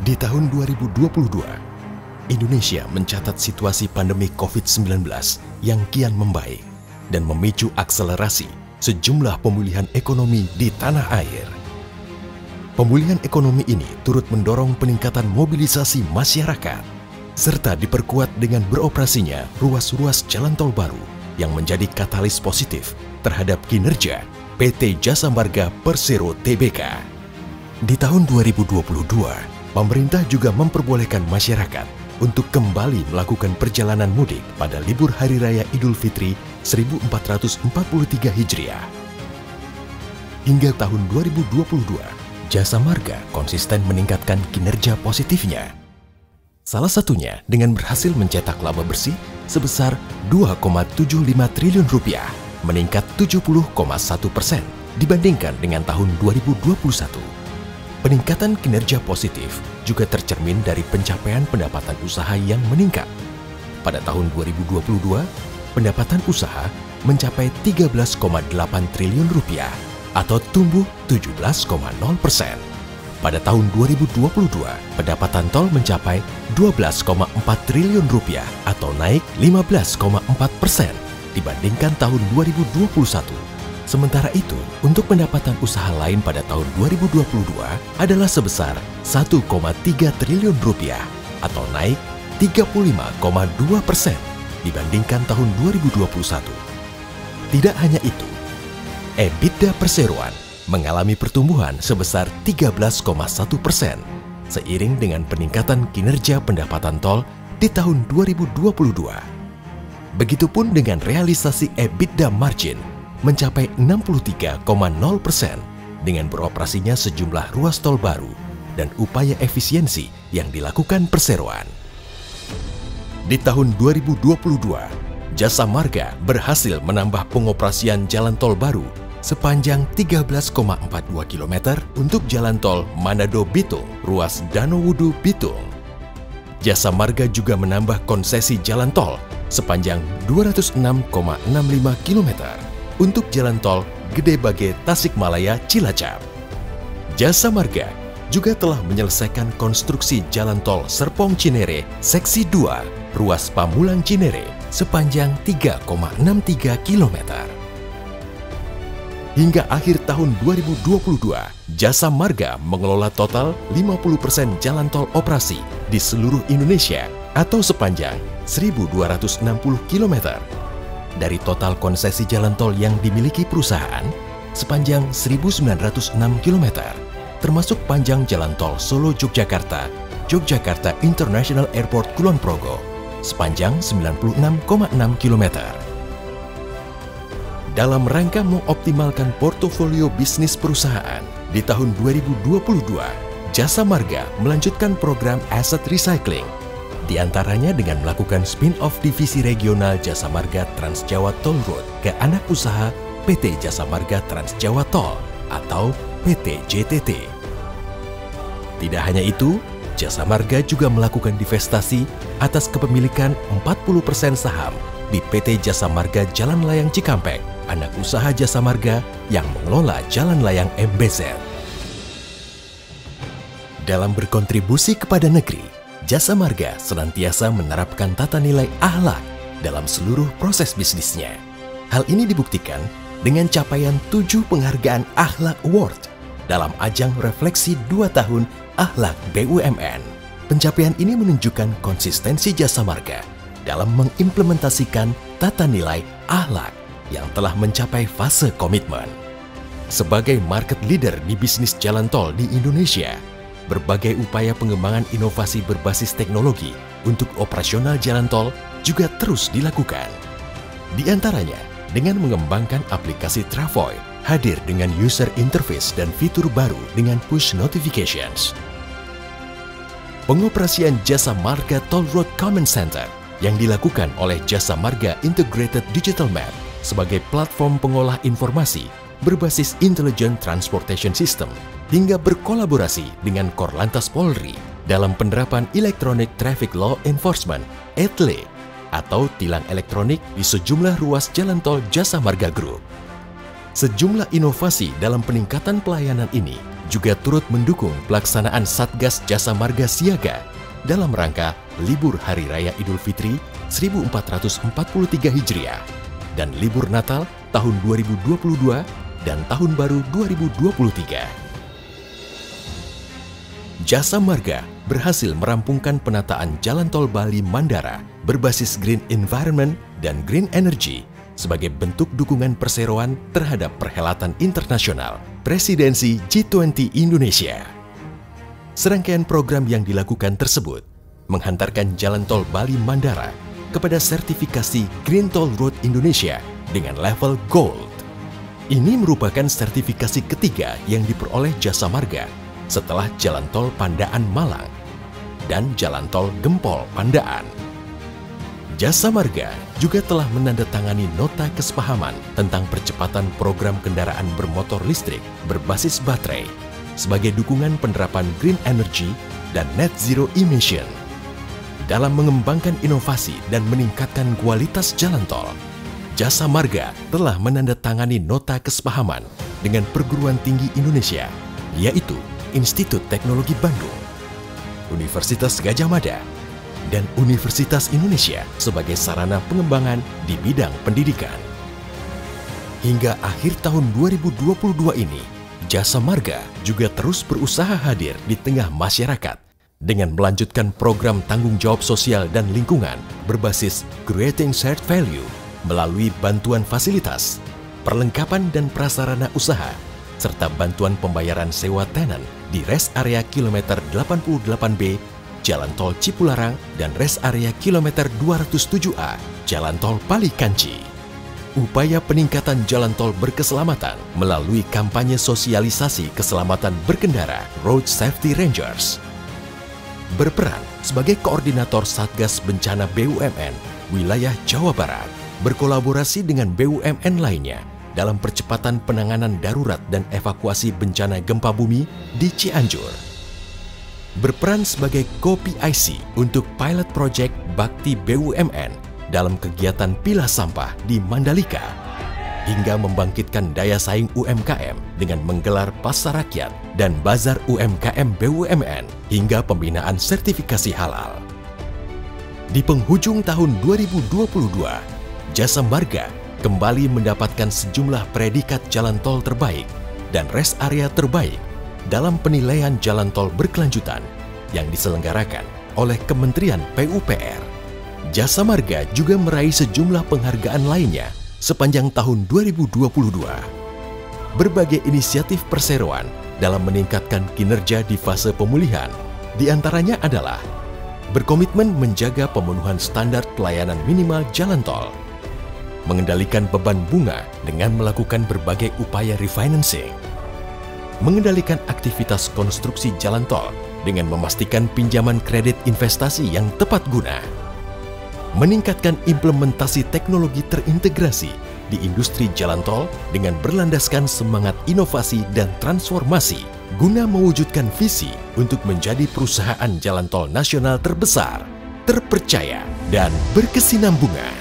Di tahun 2022, Indonesia mencatat situasi pandemi COVID-19 yang kian membaik dan memicu akselerasi sejumlah pemulihan ekonomi di tanah air. Pemulihan ekonomi ini turut mendorong peningkatan mobilisasi masyarakat, serta diperkuat dengan beroperasinya ruas-ruas jalan tol baru yang menjadi katalis positif terhadap kinerja PT Jasa Marga Persero Tbk. Di tahun 2022, pemerintah juga memperbolehkan masyarakat untuk kembali melakukan perjalanan mudik pada libur Hari Raya Idul Fitri 1443 Hijriah. Hingga tahun 2022, Jasa Marga konsisten meningkatkan kinerja positifnya. Salah satunya dengan berhasil mencetak laba bersih sebesar Rp2,75 triliun, meningkat 70,1% dibandingkan dengan tahun 2021. Peningkatan kinerja positif juga tercermin dari pencapaian pendapatan usaha yang meningkat. Pada tahun 2022, pendapatan usaha mencapai Rp13,8 triliun atau tumbuh 17,0%. Pada tahun 2022, pendapatan tol mencapai Rp12,4 triliun atau naik 15,4% dibandingkan tahun 2021. Sementara itu, untuk pendapatan usaha lain pada tahun 2022 adalah sebesar Rp1,3 triliun atau naik 35,2% dibandingkan tahun 2021. Tidak hanya itu, EBITDA perseroan mengalami pertumbuhan sebesar 13,1% seiring dengan peningkatan kinerja pendapatan tol di tahun 2022. Begitupun dengan realisasi EBITDA margin mencapai 63,0% dengan beroperasinya sejumlah ruas tol baru dan upaya efisiensi yang dilakukan perseroan. Di tahun 2022, Jasa Marga berhasil menambah pengoperasian jalan tol baru sepanjang 13,42 km untuk jalan tol Manado-Bitung, ruas Danau Wudu Bitung. Jasa Marga juga menambah konsesi jalan tol sepanjang 206,65 km untuk jalan tol Gede Bage Tasikmalaya Cilacap. Jasa Marga juga telah menyelesaikan konstruksi jalan tol Serpong Cinere seksi 2 ruas Pamulang Cinere sepanjang 3,63 km. Hingga akhir tahun 2022, Jasa Marga mengelola total 50% jalan tol operasi di seluruh Indonesia atau sepanjang 1.260 km. Dari total konsesi jalan tol yang dimiliki perusahaan sepanjang 1.906 km, termasuk panjang jalan tol Solo-Yogyakarta, Yogyakarta International Airport Kulon Progo, sepanjang 96,6 km. Dalam rangka mengoptimalkan portofolio bisnis perusahaan, di tahun 2022, Jasa Marga melanjutkan program asset recycling, di antaranya dengan melakukan spin-off divisi regional Jasa Marga Trans Jawa Toll Road ke anak usaha PT Jasa Marga Trans Jawa Tol atau PT JTT. Tidak hanya itu, Jasa Marga juga melakukan divestasi atas kepemilikan 40% saham di PT Jasa Marga Jalan Layang Cikampek, anak usaha Jasa Marga yang mengelola Jalan Layang MBZ. Dalam berkontribusi kepada negeri, Jasa Marga senantiasa menerapkan tata nilai akhlak dalam seluruh proses bisnisnya. Hal ini dibuktikan dengan capaian 7 penghargaan akhlak award dalam ajang refleksi 2 tahun akhlak BUMN. Pencapaian ini menunjukkan konsistensi Jasa Marga dalam mengimplementasikan tata nilai akhlak yang telah mencapai fase komitmen. Sebagai market leader di bisnis jalan tol di Indonesia, berbagai upaya pengembangan inovasi berbasis teknologi untuk operasional jalan tol juga terus dilakukan. Di antaranya, dengan mengembangkan aplikasi Travoy, hadir dengan user interface dan fitur baru dengan push notifications. Pengoperasian Jasa Marga Toll Road Command Center yang dilakukan oleh Jasa Marga Integrated Digital Map sebagai platform pengolah informasi berbasis Intelligent Transportation System hingga berkolaborasi dengan Korlantas Polri dalam penerapan Electronic Traffic Law Enforcement (ETLE) atau tilang elektronik di sejumlah ruas jalan tol Jasa Marga Group. Sejumlah inovasi dalam peningkatan pelayanan ini juga turut mendukung pelaksanaan Satgas Jasa Marga Siaga dalam rangka libur Hari Raya Idul Fitri 1443 Hijriah dan libur Natal tahun 2022 dan Tahun Baru 2023. Jasa Marga berhasil merampungkan penataan Jalan Tol Bali Mandara berbasis Green Environment dan Green Energy sebagai bentuk dukungan perseroan terhadap perhelatan internasional Presidensi G20 Indonesia. Serangkaian program yang dilakukan tersebut menghantarkan Jalan Tol Bali Mandara kepada sertifikasi Green Toll Road Indonesia dengan level Gold. Ini merupakan sertifikasi ketiga yang diperoleh Jasa Marga setelah Jalan Tol Pandaan Malang dan Jalan Tol Gempol Pandaan. Jasa Marga juga telah menandatangani nota kesepahaman tentang percepatan program kendaraan bermotor listrik berbasis baterai sebagai dukungan penerapan green energy dan net zero emission. Dalam mengembangkan inovasi dan meningkatkan kualitas jalan tol, Jasa Marga telah menandatangani nota kesepahaman dengan perguruan tinggi Indonesia, yaitu Institut Teknologi Bandung, Universitas Gadjah Mada, dan Universitas Indonesia sebagai sarana pengembangan di bidang pendidikan. Hingga akhir tahun 2022 ini, Jasa Marga juga terus berusaha hadir di tengah masyarakat dengan melanjutkan program tanggung jawab sosial dan lingkungan berbasis Creating Shared Value melalui bantuan fasilitas, perlengkapan dan prasarana usaha, serta bantuan pembayaran sewa tenan di rest area kilometer 88B Jalan Tol Cipularang dan rest area kilometer 207A Jalan Tol Palikanci. Upaya peningkatan jalan tol berkeselamatan melalui kampanye sosialisasi keselamatan berkendara Road Safety Rangers. Berperan sebagai koordinator Satgas Bencana BUMN wilayah Jawa Barat, berkolaborasi dengan BUMN lainnya dalam percepatan penanganan darurat dan evakuasi bencana gempa bumi di Cianjur. Berperan sebagai co-PIC untuk pilot project Bakti BUMN dalam kegiatan pilah sampah di Mandalika, hingga membangkitkan daya saing UMKM dengan menggelar pasar rakyat dan bazar UMKM BUMN hingga pembinaan sertifikasi halal. Di penghujung tahun 2022, Jasa Marga kembali mendapatkan sejumlah predikat jalan tol terbaik dan rest area terbaik dalam penilaian jalan tol berkelanjutan yang diselenggarakan oleh Kementerian PUPR. Jasa Marga juga meraih sejumlah penghargaan lainnya sepanjang tahun 2022. Berbagai inisiatif perseroan dalam meningkatkan kinerja di fase pemulihan, diantaranya adalah berkomitmen menjaga pemenuhan standar pelayanan minimal jalan tol, mengendalikan beban bunga dengan melakukan berbagai upaya refinancing, mengendalikan aktivitas konstruksi jalan tol dengan memastikan pinjaman kredit investasi yang tepat guna, meningkatkan implementasi teknologi terintegrasi di industri jalan tol dengan berlandaskan semangat inovasi dan transformasi guna mewujudkan visi untuk menjadi perusahaan jalan tol nasional terbesar, terpercaya, dan berkesinambungan.